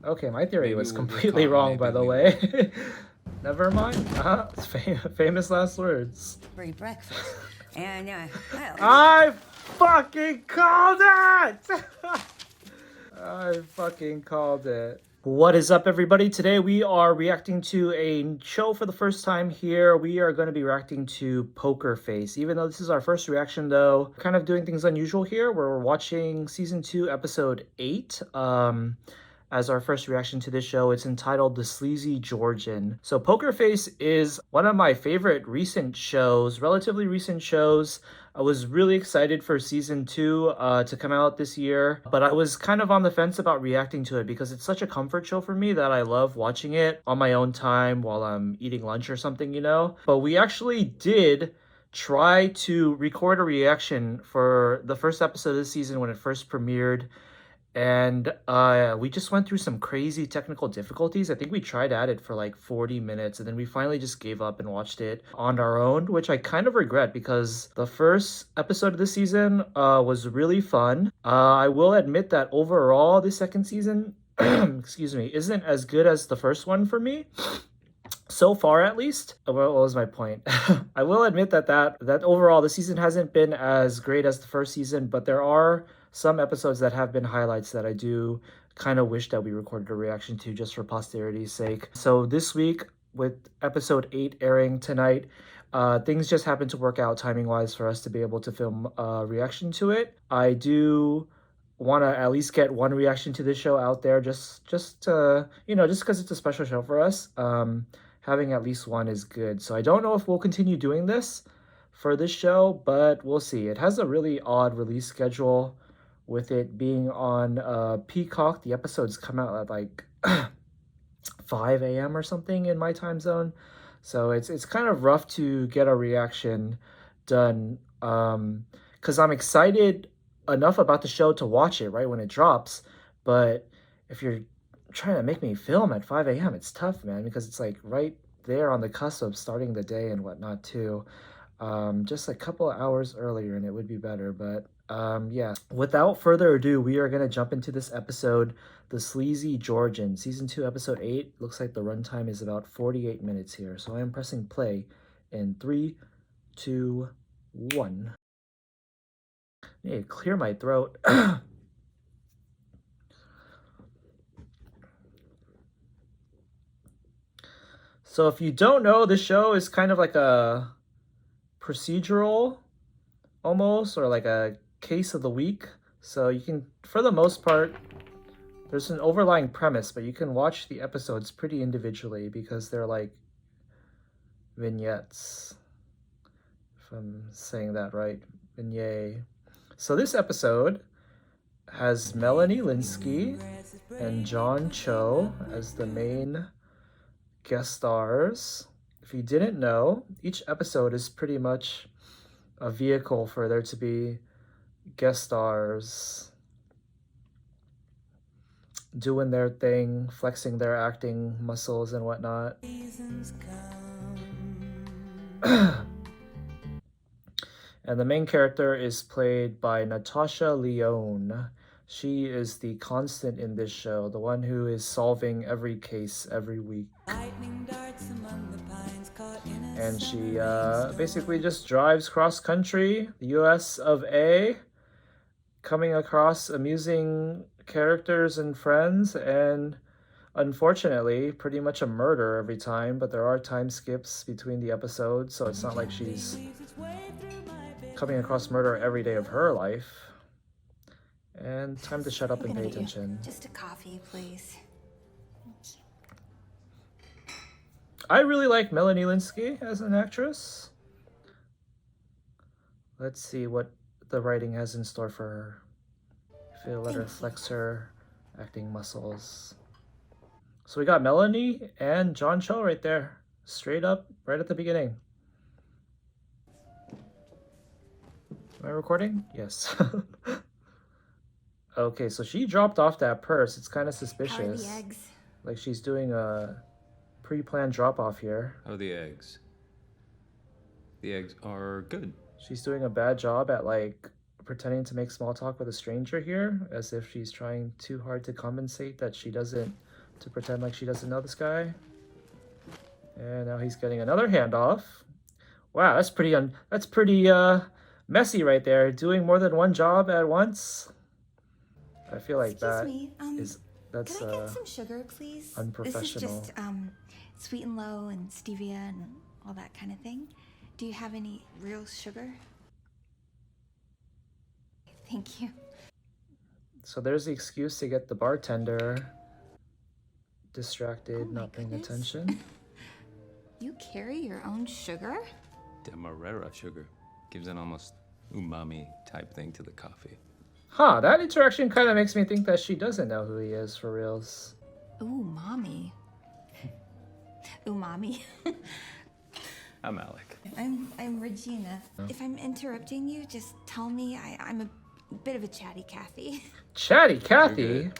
Okay, my theory Maybe was we'll get completely caught, wrong, by maybe the we way. Never mind. It's famous last words. Free breakfast. And, well... I fucking called it! I fucking called it. What is up, everybody? Today we are reacting to a show for the first time here. We are going to be reacting to Poker Face. Even though this is our first reaction, though, kind of doing things unusual here. We're watching season 2, episode 8. As our first reaction to this show. It's entitled The Sleazy Georgian. So Poker Face is one of my favorite recent shows, relatively recent shows. I was really excited for season 2 to come out this year, but I was kind of on the fence about reacting to it because it's such a comfort show for me that I love watching it on my own time while I'm eating lunch or something, you know? But we actually did try to record a reaction for the first episode of this season when it first premiered. And we just went through some crazy technical difficulties. I think we tried at it for like 40 minutes and then we finally just gave up and watched it on our own, which I kind of regret because the first episode of the season was really fun. I will admit that overall, the second season, excuse me, isn't as good as the first one for me. So far, at least. What was my point? I will admit that overall the season hasn't been as great as the first season, but there are some episodes that have been highlights that I do kind of wish that we recorded a reaction to just for posterity's sake. So this week, with episode 8 airing tonight, things just happened to work out timing wise for us to be able to film a reaction to it. I do want to at least get one reaction to this show out there, just you know, just because it's a special show for us. Having at least one is good. So I don't know if we'll continue doing this for this show, but we'll see. It has a really odd release schedule with it being on Peacock. The episodes come out at like 5 a.m. or something in my time zone. So it's kind of rough to get a reaction done because I'm excited enough about the show to watch it right when it drops. But if you're trying to make me film at 5 a.m., it's tough, man, because it's like right there on the cusp of starting the day and whatnot too. Just a couple of hours earlier and it would be better, but yeah, without further ado, we are going to jump into this episode, The Sleazy Georgian, season 2, episode 8. Looks like the runtime is about 48 minutes here, so I am pressing play in 3, 2, 1. I need to clear my throat. So if you don't know, this show is kind of like a procedural almost, or like a case of the week. So you can, for the most part, there's an overlying premise, but you can watch the episodes pretty individually because they're like vignettes, if I'm saying that right. Vignette. So this episode has Melanie Linsky and John Cho as the main guest stars. If you didn't know, each episode is pretty much a vehicle for there to be guest stars doing their thing, flexing their acting muscles and whatnot. And the main character is played by Natasha Lyonne. She is the constant in this show, the one who is solving every case every week. And she basically just drives cross country, the US of A, coming across amusing characters and friends, and unfortunately pretty much a murder every time, but there are time skips between the episodes, so it's not like she's coming across murder every day of her life. And time to shut up and pay attention. Just a coffee, please. I really like Melanie Linsky as an actress. Let's see what the writing has in store for her. If it'll let her flex her acting muscles. So we got Melanie and John Cho right there. Straight up, right at the beginning. Am I recording? Yes. Okay, so she dropped off that purse. It's kind of suspicious. How are the eggs? Like she's doing a pre-planned drop-off here. How are the eggs? The eggs are good. She's doing a bad job at like pretending to make small talk with a stranger here, as if she's trying too hard to compensate that she doesn't to pretend like she doesn't know this guy. And now he's getting another handoff. Wow, that's pretty messy right there. Doing more than one job at once. I feel like Excuse that me, is that's can I get some sugar, please? unprofessional. This is just, sweet and low and stevia and all that kind of thing. Do you have any real sugar? Thank you. So there's the excuse to get the bartender distracted, Oh my not paying goodness. attention. You carry your own sugar? Demerara sugar gives an almost umami type thing to the coffee. Huh, that interaction kind of makes me think that she doesn't know who he is for reals. Ooh, mommy. Umami. I'm Alec. I'm Regina. If I'm interrupting you, just tell me. I'm a bit of a chatty Cathy. Chatty Cathy? You're good.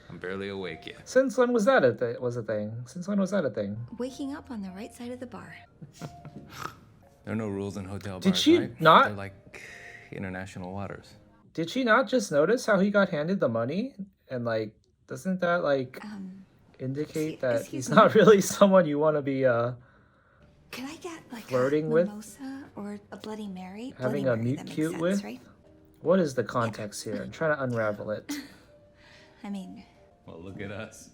I'm barely awake yet. Since when was that a thing? Since when was that a thing? Waking up on the right side of the bar. There are no rules in hotel bars, Did she right? not- They're like international waters. Did she not just notice how he got handed the money? And like, doesn't that like indicate that excuse he's me? not really someone you want to be Could I get like Flirting a with? mimosa or a Bloody Mary? Having Bloody a Mary, meet that makes cute sense, with? right? What is the context here? I'm trying to unravel it. I mean, Well, look at us.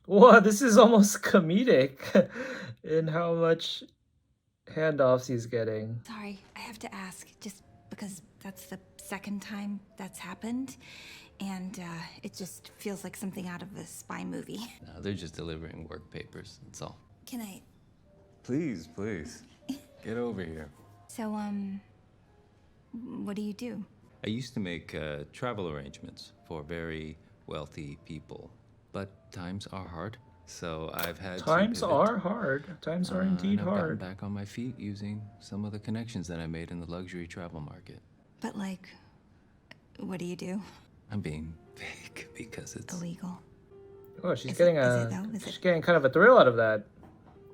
Wow, this is almost comedic in how much handoffs he's getting. sorry, I have to ask, just because that's the second time that's happened, and it just feels like something out of a spy movie. No, they're just delivering work papers. That's all. Can I? Please, please. Get over here. So, what do you do? I used to make travel arrangements for very wealthy people, but times are hard, so I've had Times to pivot. are hard. Times are indeed and I've gotten hard. back on my feet using some of the connections that I made in the luxury travel market. But like, what do you do? I'm being vague because it's Illegal. Oh, she's Is getting it- is it though? Is she's it- getting kind of a thrill out of that.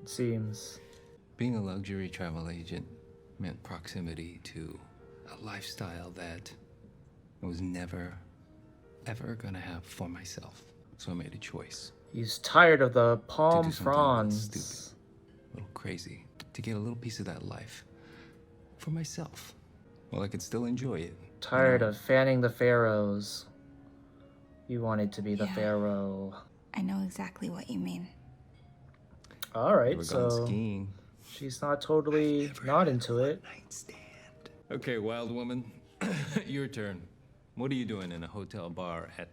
It seems. being a luxury travel agent meant proximity to a lifestyle that I was never, ever gonna have for myself. So I made a choice. He's tired of the To palm do something a little fronds. stupid, a little crazy, to get a little piece of that life for myself. While I could still enjoy it. Tired of fanning the pharaohs. You wanted to be the Yeah. pharaoh. I know exactly what you mean. All right, We're going so skiing. she's not totally not into it. Nightstand. Okay, wild woman, your turn. What are you doing in a hotel bar at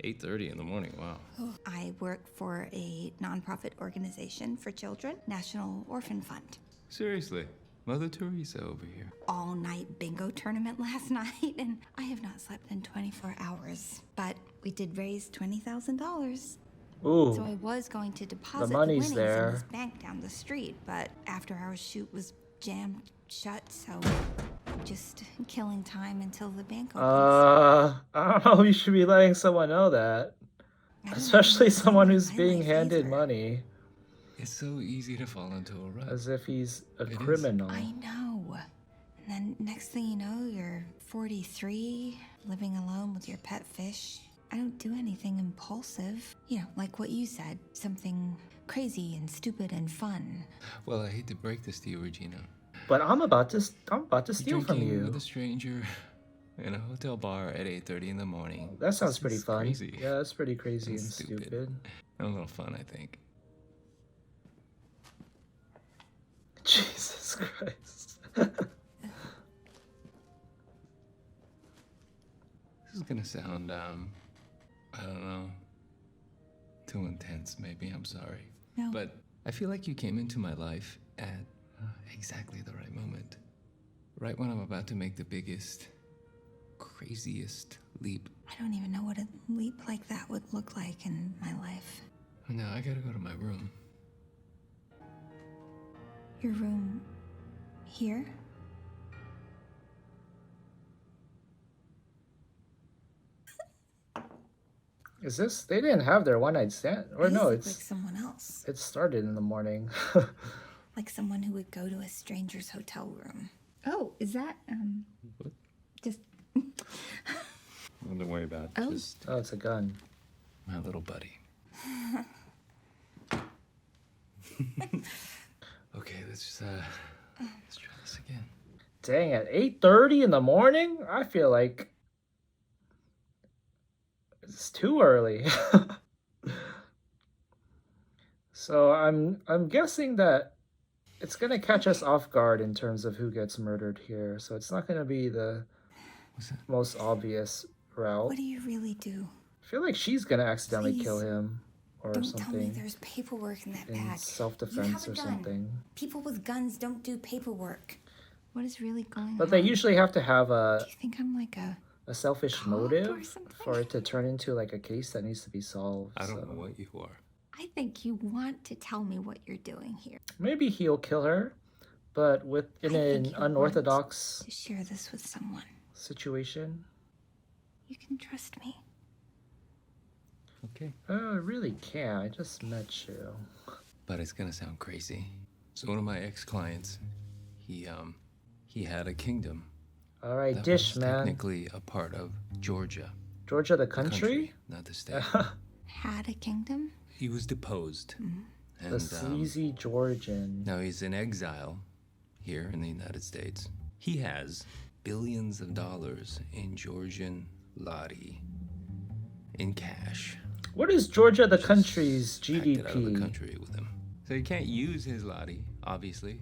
8:30 in the morning? Wow. I work for a nonprofit organization for children, National Orphan Fund. Seriously, Mother Teresa over here. All-night bingo tournament last night, and I have not slept in 24 hours. But we did raise $20,000. Ooh, So I was going to deposit the money's winnings there. in this bank down the street, but after our shoot was jammed shut, so just killing time until the bank opens. I don't know if you should be letting someone know that. I don't Especially know someone who's my being life handed either. money. It's so easy to fall into a rut. As if he's a It is. criminal. I know. And then next thing you know, you're 43, living alone with your pet fish. I don't do anything impulsive. You know, like what you said, something crazy and stupid and fun. Well, I hate to break this to you, Regina. But I'm about to steal from Drinking you. with a stranger in a hotel bar at 8:30 in the morning. That sounds This pretty is fun. Crazy. Yeah, that's pretty crazy and And stupid. stupid. And a little fun, I think. Jesus Christ. This is gonna sound, I don't know, too intense, maybe. I'm sorry. No. But I feel like you came into my life at exactly the right moment. Right when I'm about to make the biggest, craziest leap. I don't even know what a leap like that would look like in my life. Now I gotta go to my room. Your room here? Is this? They didn't have their one night stand. Or These no, look it's like someone else. it started in the morning. Like someone who would go to a stranger's hotel room. Oh, is that, What? just... Don't worry about Oh. just Oh, it's a gun. my little buddy. Okay, let's try this again. Dang, at 8:30 in the morning? I feel like it's too early. So I'm guessing that it's gonna catch us off guard in terms of who gets murdered here. So it's not gonna be the What's that? most obvious route. What do you really do? I feel like she's gonna accidentally Please, kill him or Don't tell me something there's paperwork in that in bag. You self-defense have a or gun. something. People with guns don't do paperwork. What is really going But on? they usually have to have Do a you think I'm like a... selfish cop or motive something? for it to turn into like a case that needs to be solved. I don't so. know what you are. I think you want to tell me what you're doing here. Maybe he'll kill her, but in I think an you want unorthodox To share this with someone. situation. You can trust me. Okay. Oh, I really can't. I just met you. But it's gonna sound crazy. So one of my ex-clients, he had a kingdom All right, that dish was man. technically a part of Georgia. Georgia, the The country? not the state. Had a kingdom? He was deposed. The And sleazy Georgian. now he's in exile here in the United States. He has billions of dollars in Georgian lari in cash. What is Georgia, the country's Packed it out of the GDP? country with him. So he can't use his lari, obviously.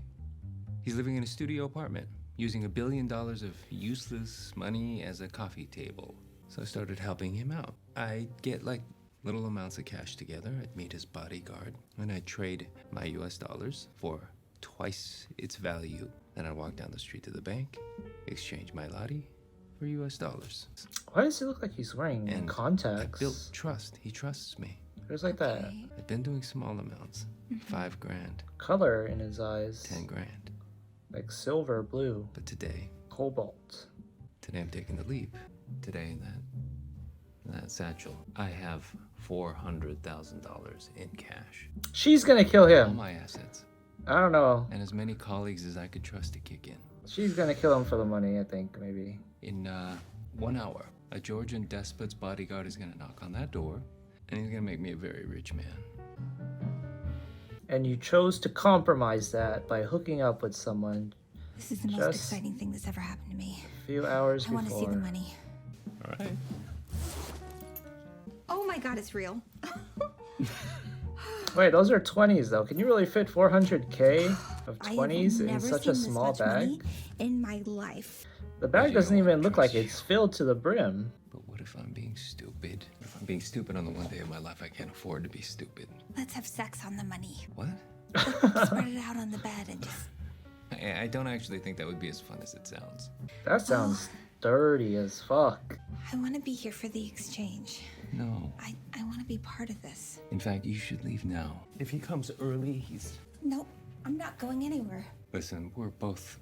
He's living in a studio apartment, using $1 billion of useless money as a coffee table. So I started helping him out. I'd get like little amounts of cash together. I'd meet his bodyguard, and I'd trade my US dollars for twice its value. Then I'd walk down the street to the bank, exchange my lari for US dollars. Why does it look like he's wearing And I contacts? built trust. He trusts me. There's like that Okay. I've been doing small amounts. 5 grand, color in his eyes. 10 grand. Like silver, blue, But today cobalt. I'm taking the leap. Today in that satchel, I have $400,000 in cash. She's gonna kill All him. my assets. I don't know. And as many colleagues as I could trust to kick in. She's gonna kill him for the money, I think, maybe. In 1 hour, a Georgian despot's bodyguard is gonna knock on that door, and he's gonna make me a very rich man. And you chose to compromise that by hooking up with someone This is the most Just- exciting thing that's ever happened to me. a few hours I want to see before. the money. All right. Oh my god, it's real. Wait, those are 20s though. Can you really fit 400k of I have 20s in never such seen a this small much money bag? in my life. The bag you doesn't don't even look like trust it's filled to the brim. But what if I'm being stupid? If I'm being stupid on the one day of my life I can't afford to be stupid. Let's have sex on the money. What? Spread it out on the bed and just... I don't actually think that would be as fun as it sounds. That sounds dirty as fuck. I want to be here for the exchange. No. I want to be part of this. In fact, you should leave now. If he comes early, he's... Nope, I'm not going anywhere. Listen, we're both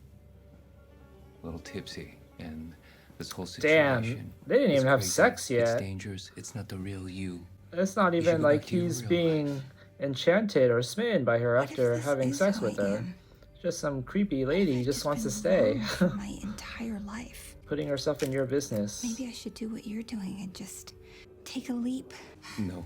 a little tipsy, and this whole Damn, situation... they didn't is even have crazy. sex It's yet. dangerous. It's not the real you. It's not should even go like back to your he's real being life. enchanted or smitten by her What if after this having is sex who with I her. am? Just some creepy lady I've just wants to been stay. alone for my entire life. Putting herself in your business. Maybe I should do what you're doing and just take a leap. No.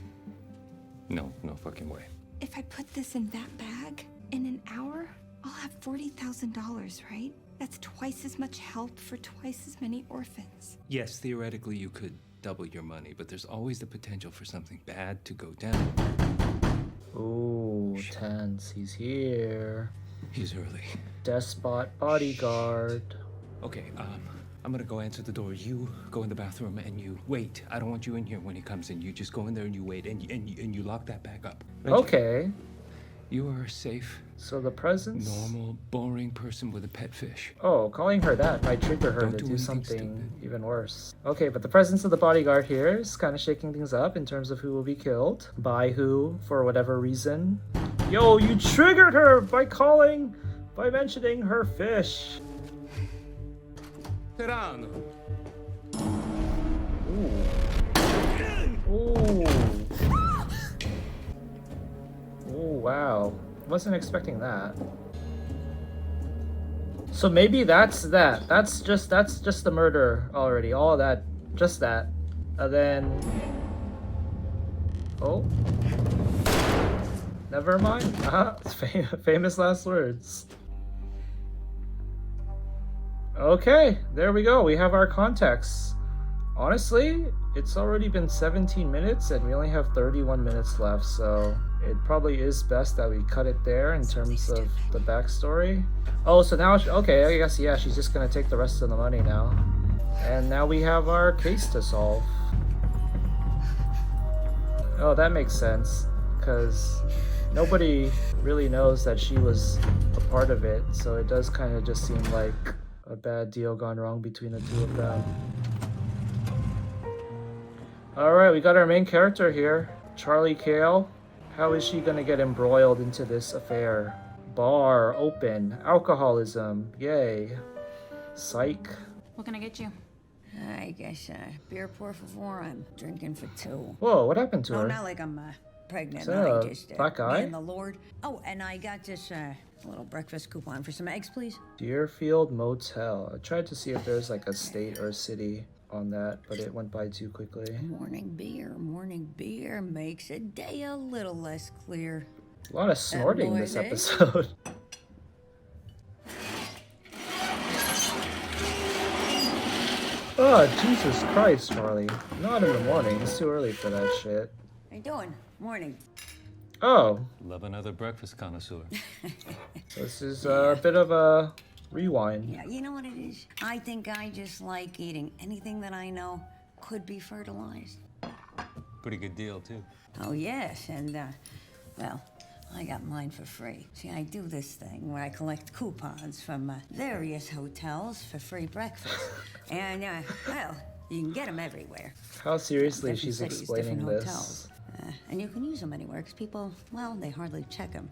No fucking way. If I put this in that bag, in an hour, I'll have $40,000, right? That's twice as much help for twice as many orphans. Yes, theoretically you could double your money, but there's always the potential for something bad to go down. Ooh, tense. He's here. He's early. Despot bodyguard. Okay, I'm gonna go answer the door. You go in the bathroom and you wait. I don't want you in here when he comes in. You just go in there and you wait and you lock that back up. Thank you. Okay. You are a safe, So the presence. normal, boring person with a pet fish. Oh, calling her that might trigger her Don't to do do anything something stupid. even worse. Okay, but the presence of the bodyguard here is kind of shaking things up in terms of who will be killed. By who, for whatever reason. Yo, you triggered her by mentioning her fish. Terano. Ooh. Ooh. Ooh, wow. Wasn't expecting that. So maybe that's that. That's just the murder already. All that, just that. And then... Oh. Never mind. Famous last words. Okay, there we go. We have our context. Honestly, it's already been 17 minutes and we only have 31 minutes left, so it probably is best that we cut it there in terms of the backstory. Oh, so now, okay, I guess, yeah, she's just gonna take the rest of the money now. And now we have our case to solve. Oh, that makes sense, because nobody really knows that she was a part of it, so it does kind of just seem like a bad deal gone wrong between the two of them. Alright, we got our main character here, Charlie Kale. How is she gonna get embroiled into this affair? Bar, open, alcoholism, yay. Psych. What can I get you? I guess beer por favor. I'm drinking for two. Whoa, what happened to Oh, her? not like I'm pregnant. Is that I a just black me eye? and the Lord. Oh, and I got this little breakfast coupon for some eggs, please. Deerfield Motel. I tried to see if there's like a state or a city on that, but it went by too quickly. Morning beer makes a day a little less clear. A lot of snorting boy, this eh? episode. Oh, Jesus Christ, Charlie. Not in the morning. It's too early for that shit. How you doing? Morning. Oh, Love another breakfast connoisseur. so this is a bit of a rewind. Yeah, you know what it is? I think I just like eating anything that I know could be fertilized. Pretty good deal, too. Oh, yes, and, well, I got mine for free. See, I do this thing where I collect coupons from various hotels for free breakfast. And, well, you can get them everywhere. How seriously Different she's cities, explaining different this. hotels. And you can use them anywhere, because people, well, they hardly check them.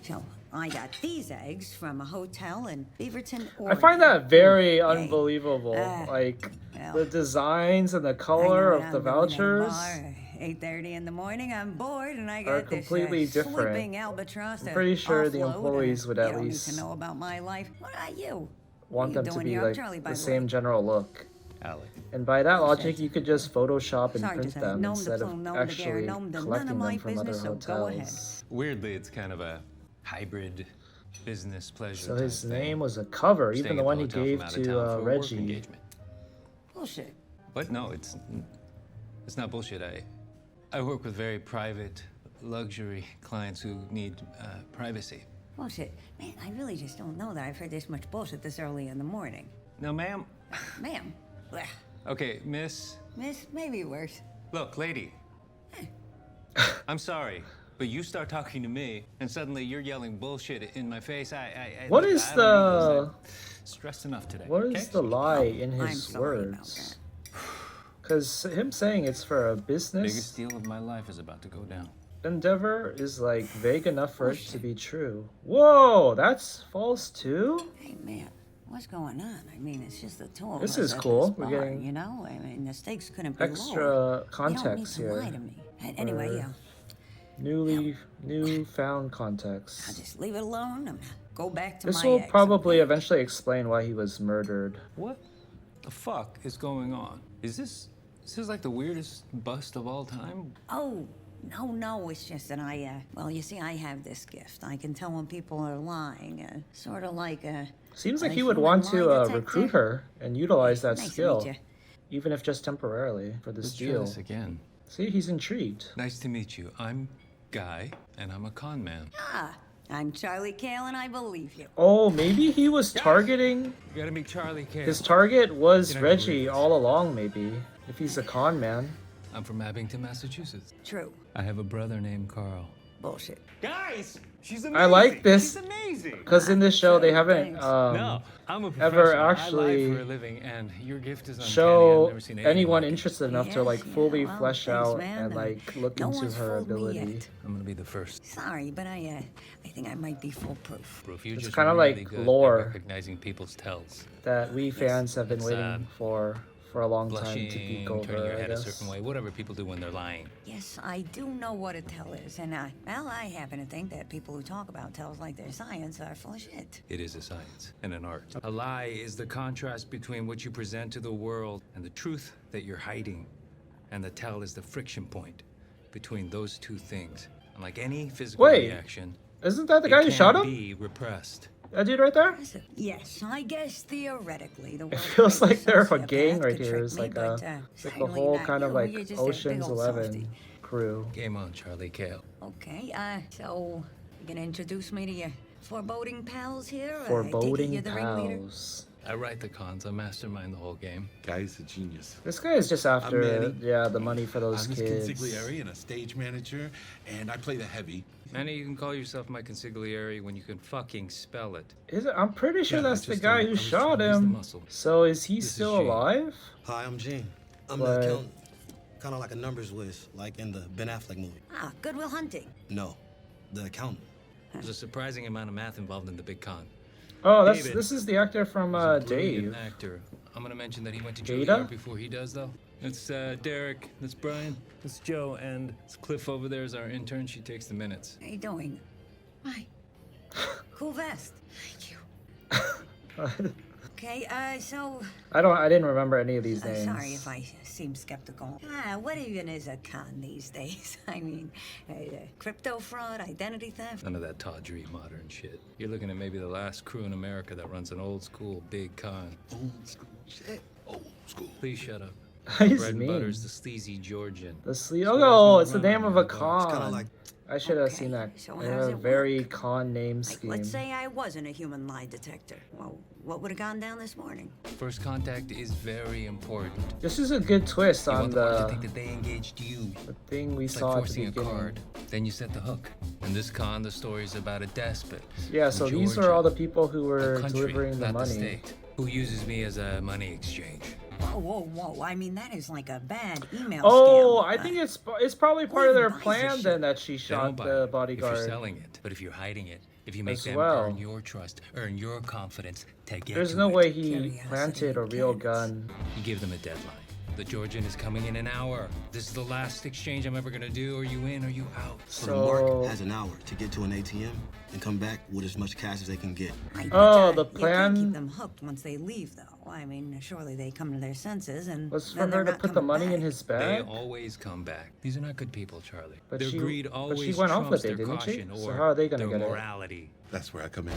So, I got these eggs from a hotel in Beaverton, I Oregon. find that very Hey, unbelievable. Like, well, the designs and the I color know of when the I'm going to a vouchers. bar, 8:30 in the morning, I'm bored, and I Are got this completely different. sleeping albatross. I'm to pretty sure the offload, employees would you at don't least need to know about my life. What about you? want you them to doing be here? I'm like Charlie, by the the same way. general look. Alec. And by that logic, shit. you could just Photoshop and Sorry to print say, them gnome to instead of plume, gnome to gare, actually gnome to none collecting of my them from other business, so go ahead. hotels. Weirdly, it's kind of a hybrid business pleasure. So his type name thing. was a cover, Staying even the at one he hotel from gave out of to town for a work Reggie. engagement. Bullshit. But no, it's not bullshit. I work with very private, luxury clients who need privacy. Bullshit. Man, I really just don't know that I've heard this much bullshit this early in the morning. Now, ma'am. Ma'am. Blech. Okay, miss. Miss, maybe worse. Look, lady. I'm sorry, but you start talking to me, and suddenly you're yelling bullshit in my face. What look, is I don't need those. the... I'm stressed enough today. What okay? is the lie in I'm his sorry about words? Because him saying it's for a business Biggest deal of my life is about to go down. endeavor is like vague enough for it to be true. Whoa, that's false too? Hey, man, what's going on? I mean, it's just the two of This us is at cool. this We're bar, getting you know? I mean, the stakes couldn't be lower. Extra You don't need context to lie here. to me. Anyway, for- yeah, Newfound I'll context. just leave it alone. I'm gonna go back to This my will ex, probably okay? eventually explain why he was murdered. What the fuck is going on? Is this like the weirdest bust of all time? Oh, no, it's just that well, you see, I have this gift. I can tell when people are lying, sort of like Seems a like he would human want to lie detector. recruit her and utilize that Nice to skill, meet you. even if just temporarily, for this Let's try deal. this again. See, he's intrigued. Nice to meet you. I'm Guy, and I'm a con man. Ah, I'm Charlie Kale, and I believe you. Oh, maybe he was targeting... You gotta meet Charlie Kale. His target was You're not gonna believe Reggie this. all along, maybe. If he's a con man. I'm from Abington, Massachusetts. True. I have a brother named Carl. Bullshit. Guys, she's amazing. I like this She's amazing. because in this show they haven't Thanks. No, I'm a professional. ever I actually lie for a living, and your gift is uncanny. I've show never seen anything anyone like it. interested enough to Yes, like yeah, fully well, flesh thanks, out man. and like look No into one's her fooled me ability. yet. I'm gonna be the first. Sorry, but I think I might be foolproof. Proof. You're It's just kinda really like good at lore. recognizing people's tells. That we fans have been It's, waiting for a long time Blushing, to peek turning your over, I head a guess. certain way, whatever people do when they're lying. Yes, I do know what a tell is, and well, I happen to think that people who talk about tells like they're science are full of shit. It is a science and an art. A lie is the contrast between what you present to the world and the truth that you're hiding. And the tell is the friction point between those two things. And like any physical Wait, reaction, isn't that the it guy who shot can him? be repressed. That dude right there? Yes, I guess theoretically the It feels world's like they're a sociopath gang right could here. trick It's me, like but, it's like the certainly whole not kind of you. like You're just a big Ocean's old 11 softy. crew. Game on, Charlie Kale. Okay, so you gonna introduce me to your foreboding pals here? I take it Foreboding you're the ringleader? pals. I write the cons. I mastermind the whole game. Guy's a genius. This guy is just after, Manny. yeah, the money for those I'm his kids. consigliere and a stage manager, and I play the heavy. Manny, you can call yourself my consigliere when you can fucking spell it. Is it? I'm pretty sure Yeah, I that's the just, guy I who was shot trying to use the him. muscle. So is he This is still Gene. alive? Hi, I'm Gene. I'm But- the accountant. Kind of like a numbers whiz, like in the Ben Affleck movie. Ah, Good Will Hunting. No, the accountant. There's a surprising amount of math involved in the big con. Oh, that's David. this is the actor from He's a brilliant Dave. actor. I'm gonna mention that he went to Jada? Juilliard before he does, though. It's Derek. That's Brian. That's Joe. And it's Cliff over there is our intern. She takes the minutes. How you doing? Hi. Cool vest. Thank you. Okay, so I didn't remember any of these names. sorry if I seem skeptical. What even is a con these days? I mean, crypto fraud, identity theft. None of that tawdry modern shit. You're looking at maybe the last crew in America that runs an old school big con. Old school shit. Old school. Please shut up. He's Bread and mean. butter's the sleazy Georgian. The sleep. That's what Oh, I it's the was name of a running con. Kind of like I should have Okay, seen that. so They how have does a it very work? con name Like, scheme. let's say I wasn't a human lie detector. Well, what would have gone down this morning? First contact is very important. This is a good twist You on want the mark to the think that they engaged you. thing we It's saw like at the forcing a beginning. card. Then you set the hook. In this con, the story is about a despot. Yeah, from so these are Georgia, all the people who a were country, delivering the not money. state, who uses me as a money exchange. Whoa. I mean, that is like a bad email Oh, scam. I think it's probably part of their buys this plan shit? then that she They shot don't buy the it bodyguard. if you're selling it, but if you're hiding it, if you make As them well. earn your trust, earn your confidence to get There's to no it. way he Curiosity planted a real kills. gun. You give them a deadline. The Georgian is coming in an hour. This is the last exchange I'm ever gonna do. Are you in? Are you out? so the mark So has an hour to get to an ATM and come back with as much cash as they can get. Right, Oh, but, the You can't plan- keep them hooked once they leave, though. I mean, surely they come to their senses and was for then they're her to not put the coming money in back. his They bag. always come back. These are not good people, Charlie. But Their she- greed but she always went off trumps with it, their didn't she? caution So or how are they gonna their get it? morality. That's where I come in.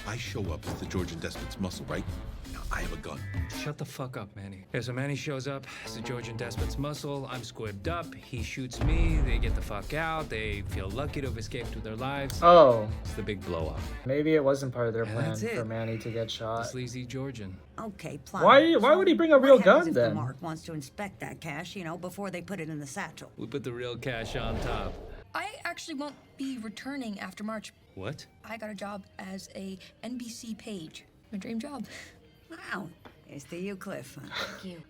I show up as the Georgian despot's muscle, right? Now I have a gun. Shut the fuck up, Manny. Yeah, so Manny shows up. It's the Georgian despot's muscle. I'm squibbed up. He shoots me. They get the fuck out. They feel lucky to have escaped with their lives. Oh, It's the big blow up. maybe it wasn't part of their And plan that's it. for Manny to get The shot. sleazy Georgian. Okay, plot. Why would he bring a what real happens gun if then? The Mark wants to inspect that cash, before they put it in the satchel. We put the real cash on top. I actually won't be returning after March. What? I got a job as a NBC page. My dream job. Wow. Here's to you, Cliff. Thank you.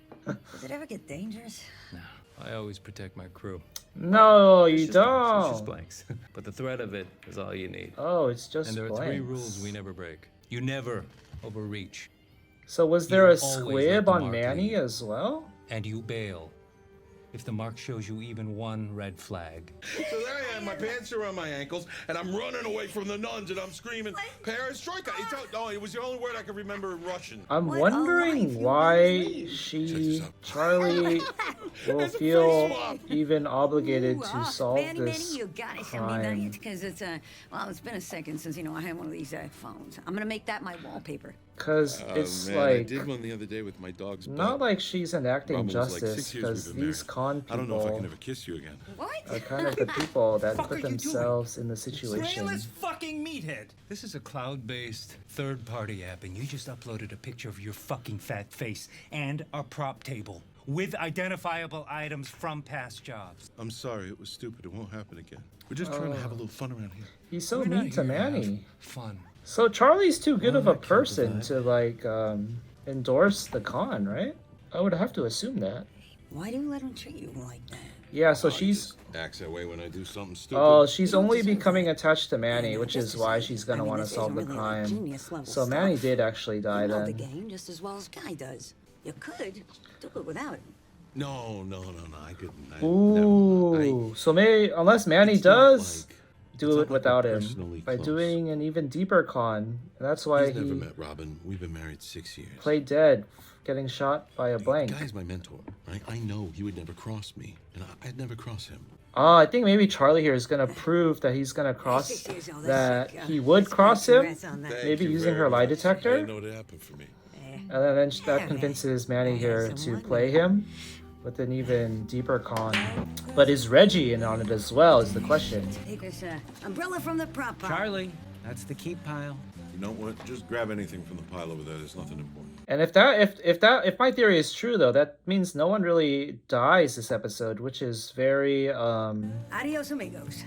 Does it ever get dangerous? No. I always protect my crew. No, you It's just don't. blanks. But the threat of it is all you need. Oh, it's just And there are blanks. 3 rules we never break. You never overreach. So was there a You always let squib the on mark Manny lead. as well? And you bail if the mark shows you even one red flag. So there I am, my pants are around my ankles, and I'm running away from the nuns, and I'm screaming, Perestroika! No, it was the only word I could remember in Russian. I'm What a wondering life you why lead. Check this she, out. Charlie, will It's a feel face swap. even obligated to solve Manny, this you gotta show me crime. that because it's it's been a second since I had one of these phones. I'm gonna make that my wallpaper. Because it's man, I like did one the other day with my dog's not butt. like she's enacting Robin was like justice. 6 years Because we've been these married. con I don't know if I can people ever kiss you again. What? are kind of the people that fuck are put you doing? themselves in the situation. Brainless fucking meathead. This is a cloud-based third-party app, and you just uploaded a picture of your fucking fat face and our prop table with identifiable items from past jobs. I'm sorry, it was stupid. It won't happen again. We're just trying to have a little fun around here. He's so We're not mean to here have Manny. Fun. So Charlie's too good of a I can't person do to like endorse the con, right? I would have to assume that. Why do you let him treat you like that? Yeah, so He she's just acts that way when I do something stupid. oh, she's You don't only deserve becoming that. attached to Manny, Yeah, which this is is why it. she's gonna I mean, want to this solve isn't the really like crime. genius level So Manny stuff. did actually die You know the then. game just as well as Guy does. You could do it without him. No, I couldn't. Ooh, so unless Manny It's not does like- do it's it not like we're without him personally by close. doing an even deeper con. That's why He's never he met Robin. We've been married 6 years. played dead getting shot by a blank. The guy's my mentor, right? I know he would never cross me, and I'd never cross him. I think maybe Charlie here is gonna prove that he's gonna cross, that he would cross him, maybe using her lie I detector. didn't know what happened for me. And then that convinces Manny here to play him with an even deeper con. But is Reggie in on it as well is the question. Take this umbrella from the prop pile. Charlie, that's the keep pile. You know what? Just grab anything from the pile over there. There's nothing important. And if my theory is true though, that means no one really dies this episode, which is very Adios, amigos.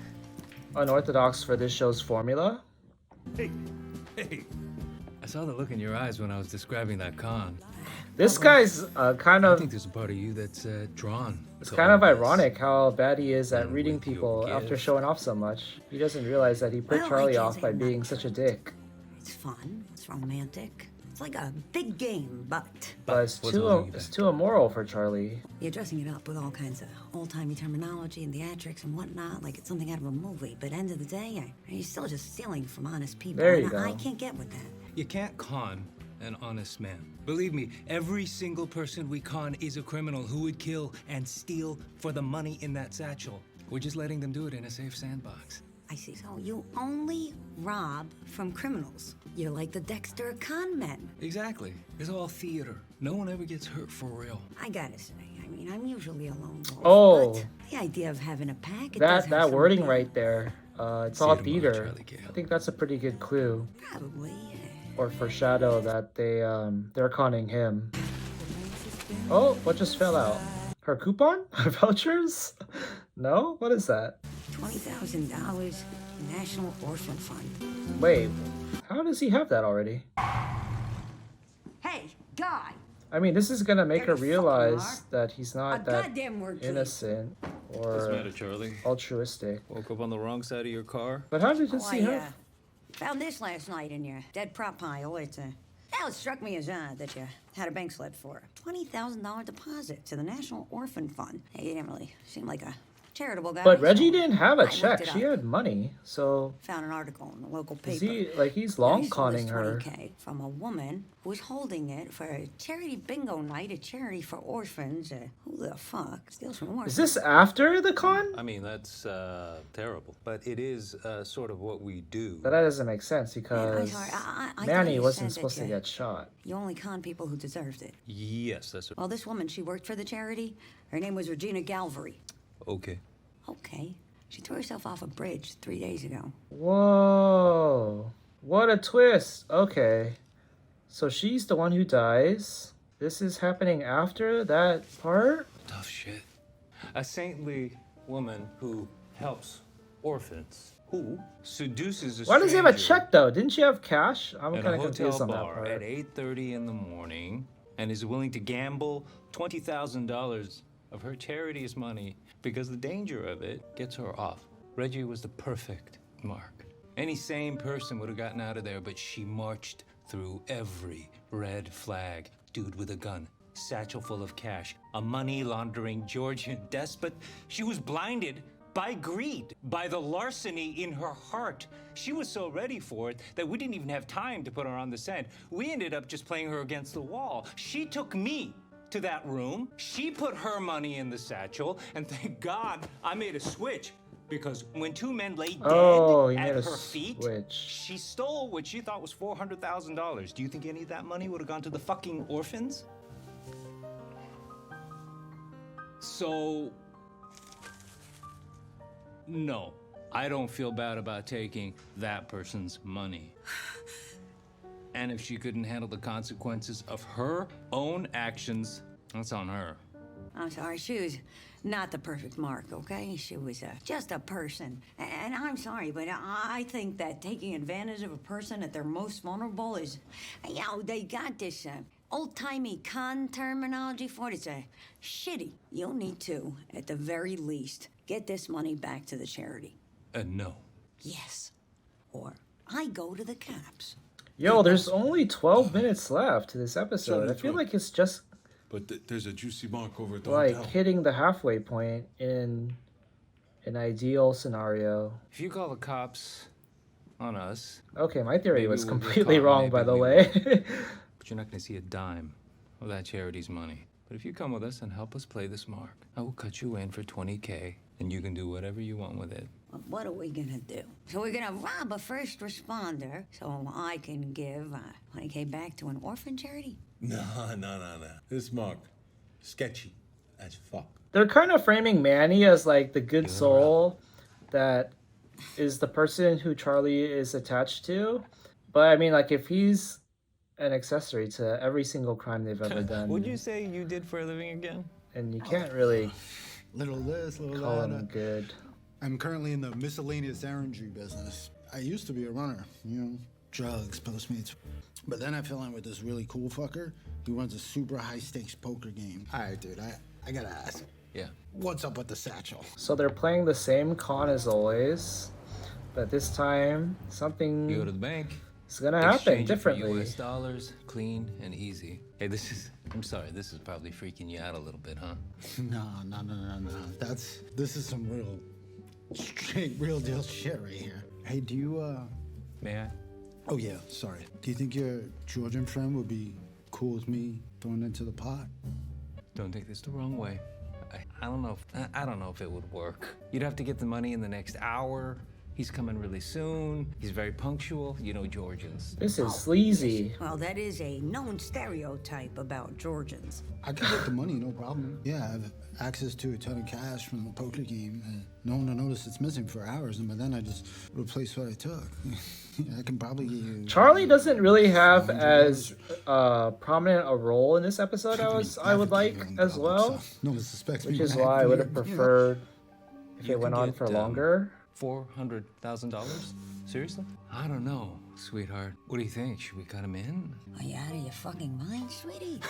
unorthodox for this show's formula. Hey, I saw the look in your eyes when I was describing that con. This guy's kind I of, think there's a part of you that's drawn. it's to kind of all this. ironic how bad he is at And reading with your people after gift. showing off so much. He doesn't realize that he put Well, I Charlie can't off say by I'm being not such a dick. It's fun. It's romantic. It's like a big game, but But it's what's holding you it's back? too immoral for Charlie. you're dressing it up with all kinds of old-timey terminology and theatrics and whatnot, like it's something out of a movie. But end of the day, you're still just stealing from honest people. There you and I go. can't get with that. You can't con an honest man. Believe me, every single person we con is a criminal who would kill and steal for the money in that satchel. We're just letting them do it in a safe sandbox. I see. So you only rob from criminals. You're like the Dexter of con men. Exactly. It's all theater. No one ever gets hurt for real. I gotta say, I mean, I'm usually a lone wolf. Oh. But the idea of having a pack, it does That have that some wording appeal. right there, it's See all you tomorrow, theater. Charlie Gale. I think that's a pretty good clue Probably. or foreshadow that they're conning him. Oh, what just fell out? Her coupon? Her vouchers? No? What is that? $20,000 National Orphan Fund. Wait, how does he have that already? Hey, guy! I mean, this is gonna make her There you fucking realize are. that he's A not that goddamn word, please. innocent What's the matter, or Charlie? altruistic. Woke up on the wrong side of your car? But how did you Oh, see I her? found this last night in your dead prop pile. It struck me as odd that you had a bank slip for a $20,000 deposit to the National Orphan Fund. Hey, you didn't really seem like a charitable guy. But Reggie so didn't have I a looked check. it She up. had money, so Found an article in the local paper. is he like he's Yeah, long he stole this conning her? 20K from a woman who was holding it for a charity bingo night, a charity for orphans. Who the fuck steals from orphans? Is this after the con? I mean, that's terrible. But it is sort of what we do. But that doesn't make sense I'm because sorry, I thought Manny you wasn't said that supposed to get shot. You only con people who deserved it. Yes, that's Well, this woman, she worked for the charity. Her name was Regina Galvery. okay. Okay. She threw herself off a bridge 3 days ago. Whoa. What a twist. Okay. So she's the one who dies. This is happening after that part? Tough shit. A saintly woman who helps orphans, who seduces a Why does he have a stranger check though? Didn't she have cash? I'm in kind a of hotel confused on that bar part. at 8:30 in the morning and is willing to gamble $20,000 of her charity's money because the danger of it gets her off. Reggie was the perfect mark. Any sane person would have gotten out of there, but she marched through every red flag. Dude with a gun, satchel full of cash, a money laundering Georgian despot. She was blinded by greed, by the larceny in her heart. She was so ready for it that we didn't even have time to put her on the scent. We ended up just playing her against the wall. She took me to that room. She put her money in the satchel, and thank God I made a switch. Because when two men lay dead Oh, he at made a her feet, switch. she stole what she thought was $400,000. Do you think any of that money would have gone to the fucking orphans? So, no, I don't feel bad about taking that person's money. And if she couldn't handle the consequences of her own actions, that's on her. I'm sorry, she was not the perfect mark, okay? She was just a person. And I'm sorry, but I think that taking advantage of a person at their most vulnerable is, you know, they got this old-timey con terminology for it. It's shitty. You'll need to, at the very least, get this money back to the charity. No. Yes. Or I go to the cops. Yo, there's only 12 minutes left to this episode. I feel like it's just But there's a juicy mark over at the like hotel. hitting the halfway point in an ideal scenario. If you call the cops on us, Okay, my theory Maybe was we'll get completely caught, wrong, maybe by the we way. but you're not going to see a dime of that charity's money. But if you come with us and help us play this mark, I will cut you in for $20K, and you can do whatever you want with it. Well, what are we gonna do? So we're gonna rob a first responder so I can give $20K back to an orphan charity? No. This mark, sketchy as fuck. They're kind of framing Manny as like the good soul that is the person who Charlie is attached to. But I mean, like, if he's an accessory to every single crime they've ever done. What'd you say you did for a living again? And you can't really Little this, little call that. him good. I'm currently in the miscellaneous errandry business. I used to be a runner, drugs, Postmates. But then I fell in with this really cool fucker. He runs a super high stakes poker game. All right, dude, I gotta ask. Yeah. What's up with the satchel? So they're playing the same con as always, but this time something You go to the bank. is gonna happen Exchange it for differently. US dollars, clean and easy. Hey, I'm sorry, this is probably freaking you out a little bit, huh? No. This is some real deal shit right here. Hey, do you, May I? Oh yeah, sorry. Do you think your Georgian friend would be cool with me throwing into the pot? Don't take this the wrong way. I don't know if it would work. You'd have to get the money in the next hour. He's coming really soon. He's very punctual. You know Georgians. This is Sleazy. Well, that is a known stereotype about Georgians. I could get the money, no problem. Yeah, I have access to a ton of cash from the poker game. No one will notice it's missing for hours, and by then I just replace what I took. I can probably get you... Charlie doesn't really have as prominent a role in this episode as I would like as well, No one suspects me. which is when why I would have you know. preferred if You it went can on get, for longer. $400,000? Seriously? I don't know, sweetheart. What do you think? Should we cut him in? Are you out of your fucking mind, sweetie?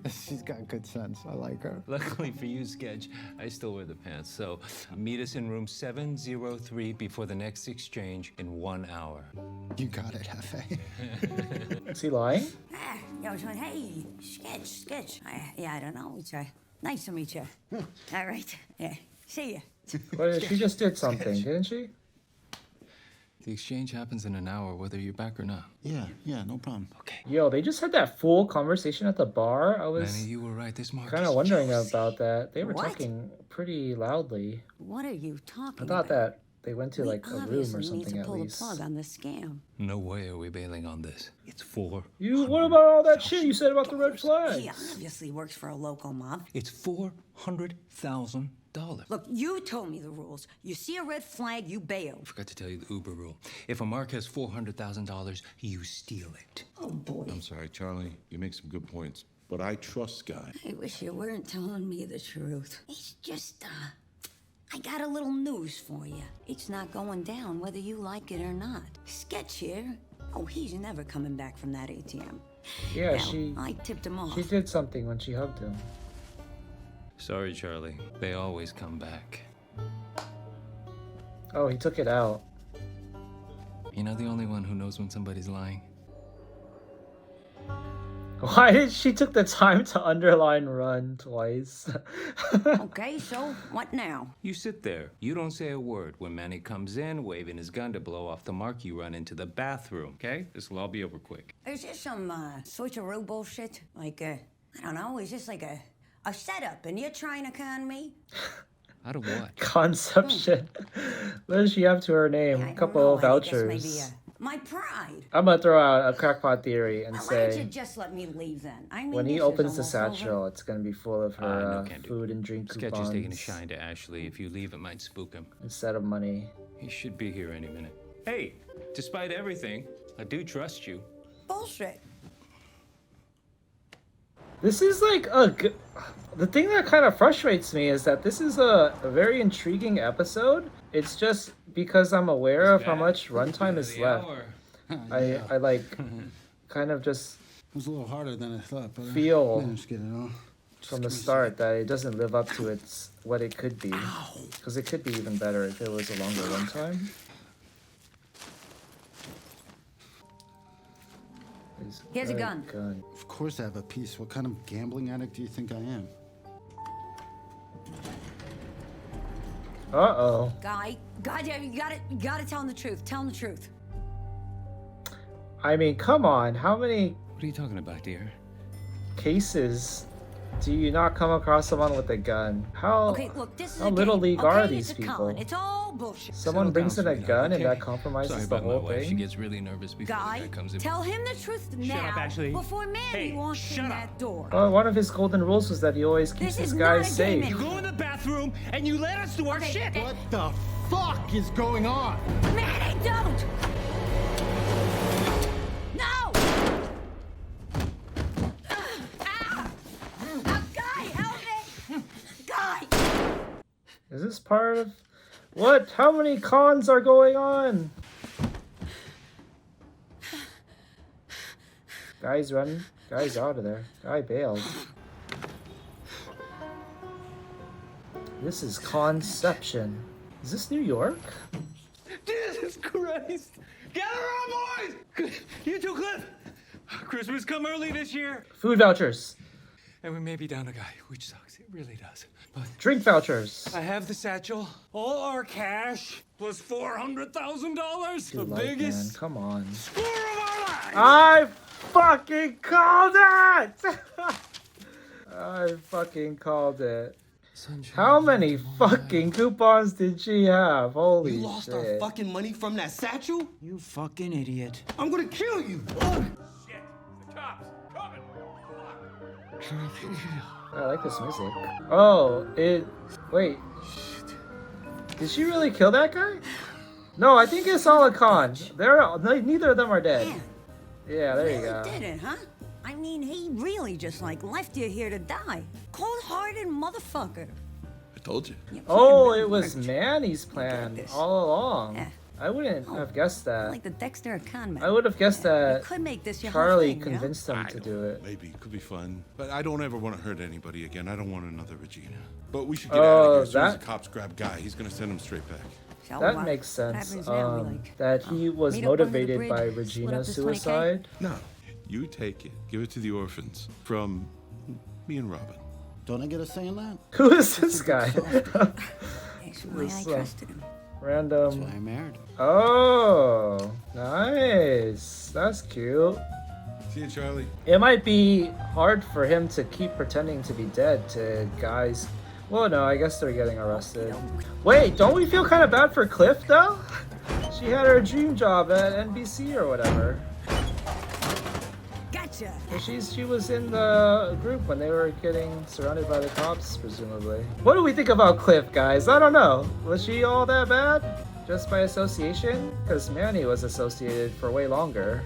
She's got good sense. I like her. Luckily for you, Sketch, I still wear the pants. So meet us in room 703 before the next exchange in 1 hour. You got it, Hefe. Is he lying? Hey, sketch. I don't know. It's nice to meet you. All right. Yeah. See ya. Well, she just did something, didn't she? The exchange happens in an hour, whether you're back or not. Yeah, no problem. Okay. Yo, they just had that full conversation at the bar. I was Manny, you were right. This mark kind of is wondering juicy. about that. They were What? talking pretty loudly. What are you talking I about? thought that they went to We like a room obviously or need something to at pull least. the plug on the scam. No way are we bailing on this. It's $400,000. You, what about all that shit you said about the red flags? He obviously works for a local mob. It's $400,000. Look, you told me the rules. You see a red flag, you bail. Forgot to tell you the Uber rule. If a mark has $400,000, you steal it. Oh, boy. I'm sorry, Charlie. You make some good points, but I trust Guy. I wish you weren't telling me the truth. It's just, I got a little news for you. It's not going down whether you like it or not. Sketch here. Oh, he's never coming back from that ATM. Yeah, Now, I tipped him off. she did something when she hugged him. Sorry, Charlie. They always come back. Oh, he took it out. You're not the only one who knows when somebody's lying. Why did she took the time to underline run twice? Okay, so what now? You sit there. You don't say a word. When Manny comes in, waving his gun to blow off the mark, you run into the bathroom, okay? This will all be over quick. Is this some switcheroo bullshit? Like, I don't know, is this like a setup and you're trying to con me? Out of what? Conception. What does she have to her name? I A don't couple know, of I guess vouchers. maybe, my pride. I'm gonna throw out a crackpot theory and Why don't you say just let me leave then? I mean, when he this is opens the almost satchel, over. it's gonna be full of her No, can't do. food and drink Sketch coupons is taking a shine to Ashley. If you leave, it might spook him. instead of money. He should be here any minute. Hey, despite everything, I do trust you. Bullshit. This is like the thing that kind of frustrates me is that this is a very intriguing episode. It's just because I'm aware of how much runtime is left. I like kind of just It was a little harder than I thought, but Feel. I managed to get it all. from the start that it doesn't live up to its what it could be. Because it could be even better if it was a longer runtime. Here's a Good gun. Of course I have a piece. What kind of gambling addict do you think I am? Uh-oh. Guy, you gotta tell him the truth. Tell him the truth. I mean, come on. How many... What are you talking about, dear? cases do you not come across someone with a gun? How Okay, look, this is how a little game, league okay? are It's these a people? con. It's all bullshit. Someone Settle brings down, in a sweetheart, gun and okay? that compromises Sorry the about my whole wife. She thing? gets really nervous before the Guy, guy comes in. tell him the truth now up, Ashley. before Manny walks in that door. Well, one of his golden rules was that he always keeps This his is guys not a game safe. anymore. Go in the bathroom and you let us do our shit. What the fuck is going on? Manny, don't! No! Guy, help me! Guy! Is this part of what? How many cons are going on? Guy's running. Guy's out of there. Guy bailed. This is Conception. Is this New York? Jesus Christ! Gather around, boys! You too, Cliff! Christmas come early this year. Food vouchers. And we may be down a guy, which sucks. It really does. But Drink vouchers. I have the satchel, all our cash, plus $400,000. The Dude, like, man, biggest come on. score of our lives! I fucking called it! I fucking called it. sunshine. How many fucking coupons did she have? Holy You lost shit. our fucking money from that satchel? You fucking idiot. I'm gonna kill you. Shit, the cops coming. I like this music. Oh, wait. Did she really kill that guy? No, I think it's all a con. Neither of them are dead. Man, Yeah, there you really go. did it, huh? I mean, he really just like left you here to die. Cold-hearted motherfucker. I told you. Oh, it was Manny's plan this. all along. Yeah. I wouldn't have guessed that. Like the Dexter of con man. I would have guessed You that could make this your whole Charlie thing, you know? convinced him to do it. Maybe it could be fun, but I don't ever want to hurt anybody again. I don't want another Regina. But we should get out of here as soon as the cops grab Guy. He's gonna send him straight back. So, That what makes sense. happens now? We, like, That he was meet up under the motivated bridge, by split up Regina's this 20K? suicide. No, you take it. Give it to the orphans from me and Robin. Don't I get a say in that? Who is this guy? That's why I This, trusted him. Random. I married him. Oh, nice. That's cute. See you, Charlie. It might be hard for him to keep pretending to be dead to guys. Well, no, I guess they're getting arrested. Wait, don't we feel kind of bad for Cliff, though? She had her dream job at NBC or whatever. Gotcha. She was in the group when they were getting surrounded by the cops, presumably. What do we think about Cliff, guys? I don't know. Was she all that bad? Just by association? Because Manny was associated for way longer.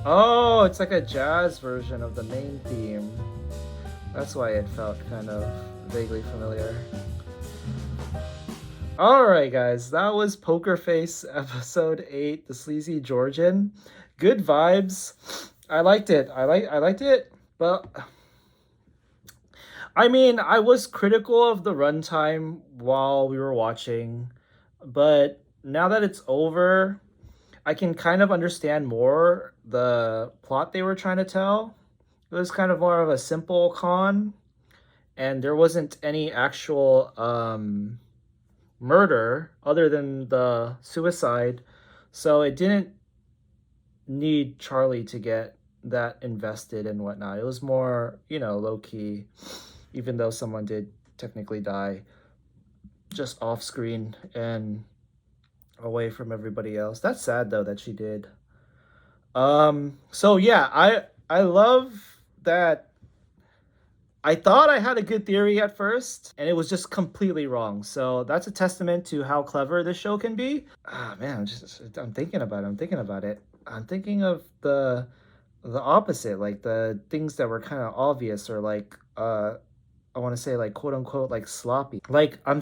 Oh, it's like a jazz version of the main theme. That's why it felt kind of vaguely familiar. Alright guys, that was Poker Face episode 8, the Sleazy Georgian. Good vibes. I liked it. I liked it, but I mean, I was critical of the runtime while we were watching, but now that it's over, I can kind of understand more the plot they were trying to tell. It was kind of more of a simple con, and there wasn't any actual murder other than the suicide, so it didn't need Charlie to get that invested and whatnot. It was more, low-key, even though someone did technically die just off screen and away from everybody else. That's sad though that she did. So yeah, I love that. I thought I had a good theory at first, and it was just completely wrong. So that's a testament to how clever this show can be. Ah man, I'm thinking about it. I'm thinking of the opposite, like the things that were kind of obvious, or like I want to say like quote unquote like sloppy. Like I'm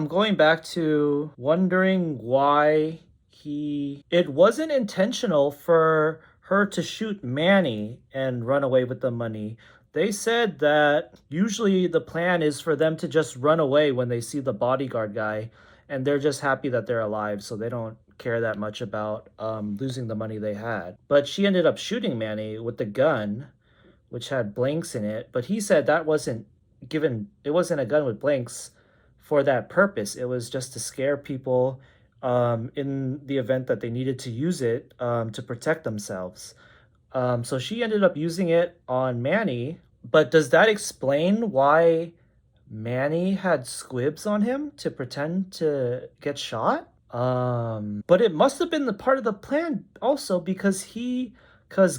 going back to wondering why it wasn't intentional for her to shoot Manny and run away with the money. They said that usually the plan is for them to just run away when they see the bodyguard guy, and they're just happy that they're alive, so they don't care that much about losing the money they had. But she ended up shooting Manny with the gun, which had blanks in it, but he said that wasn't a gun with blanks for that purpose. It was just to scare people in the event that they needed to use it to protect themselves. So she ended up using it on Manny. But does that explain why Manny had squibs on him to pretend to get shot? But it must have been the part of the plan also because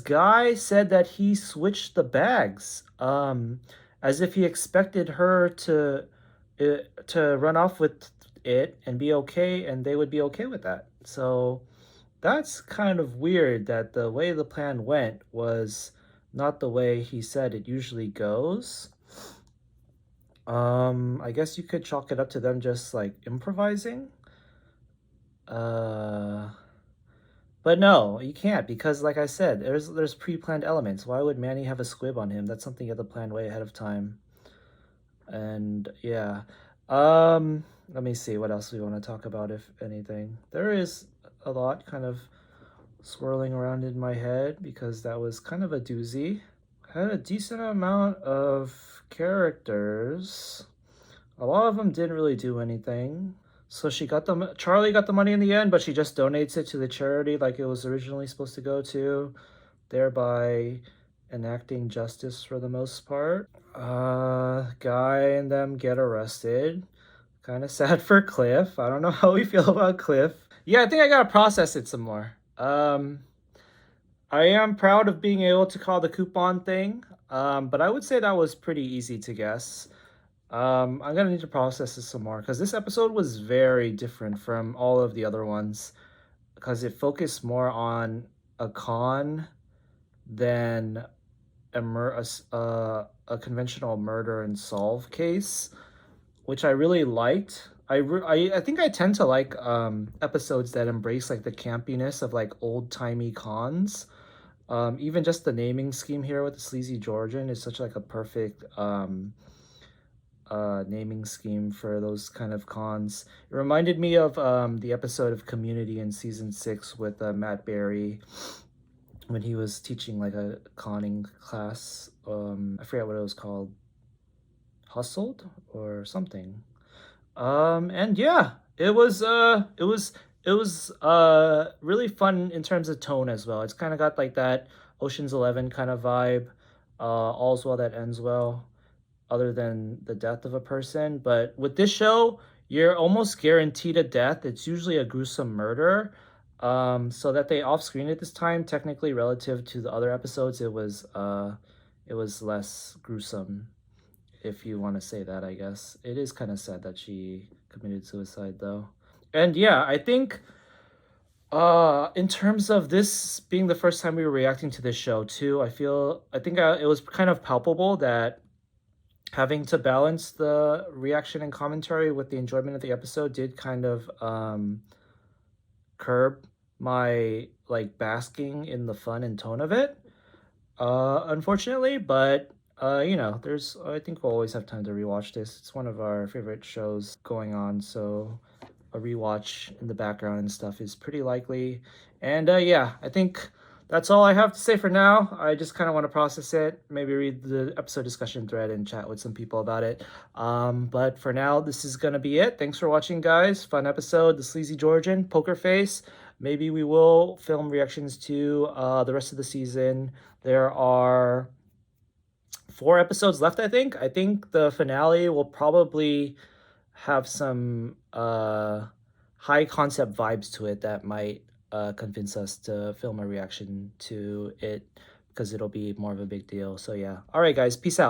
Guy said that he switched the bags, as if he expected her to run off with it and be okay, and they would be okay with that. So that's kind of weird that the way the plan went was not the way he said it usually goes. I guess you could chalk it up to them just like improvising. But no, you can't because, like I said, there's pre-planned elements. Why would Manny have a squib on him? That's something you have to plan way ahead of time. And yeah, let me see what else we want to talk about, if anything. There is a lot kind of swirling around in my head because that was kind of a doozy. Had a decent amount of characters. A lot of them didn't really do anything. So Charlie got the money in the end, but she just donates it to the charity like it was originally supposed to go to, thereby enacting justice for the most part. Guy and them get arrested. Kind of sad for Cliff. I don't know how we feel about Cliff. Yeah, I think I gotta process it some more. I am proud of being able to call the coupon thing, but I would say that was pretty easy to guess. I'm gonna need to process this some more because this episode was very different from all of the other ones because it focused more on a con than a conventional murder and solve case, which I really liked. I think I tend to like episodes that embrace like the campiness of like old timey cons. Even just the naming scheme here with the Sleazy Georgian is such like a perfect naming scheme for those kind of cons. It reminded me of the episode of Community in season 6 with Matt Berry when he was teaching like a conning class. I forget what it was called, Hustled or something. And yeah, it was really fun in terms of tone as well. It's kind of got like that Ocean's 11 kind of vibe. All's well that ends well, other than the death of a person. But with this show, you're almost guaranteed a death. It's usually a gruesome murder. So that they off screen it this time, technically relative to the other episodes, it was less gruesome, if you want to say that. I guess it is kind of sad that she committed suicide though. And yeah, I think in terms of this being the first time we were reacting to this show too, I think it was kind of palpable that having to balance the reaction and commentary with the enjoyment of the episode did kind of curb my like basking in the fun and tone of it, unfortunately. But I think we'll always have time to rewatch this. It's one of our favorite shows going on, so a rewatch in the background and stuff is pretty likely. And yeah, I think that's all I have to say for now. I just kind of want to process it, maybe read the episode discussion thread and chat with some people about it. But for now, this is going to be it. Thanks for watching, guys. Fun episode. The Sleazy Georgian, Poker Face. Maybe we will film reactions to the rest of the season. There are 4 episodes left, I think. I think the finale will probably have some high concept vibes to it that might convince us to film a reaction to it because it'll be more of a big deal. So yeah. All right, guys. Peace out.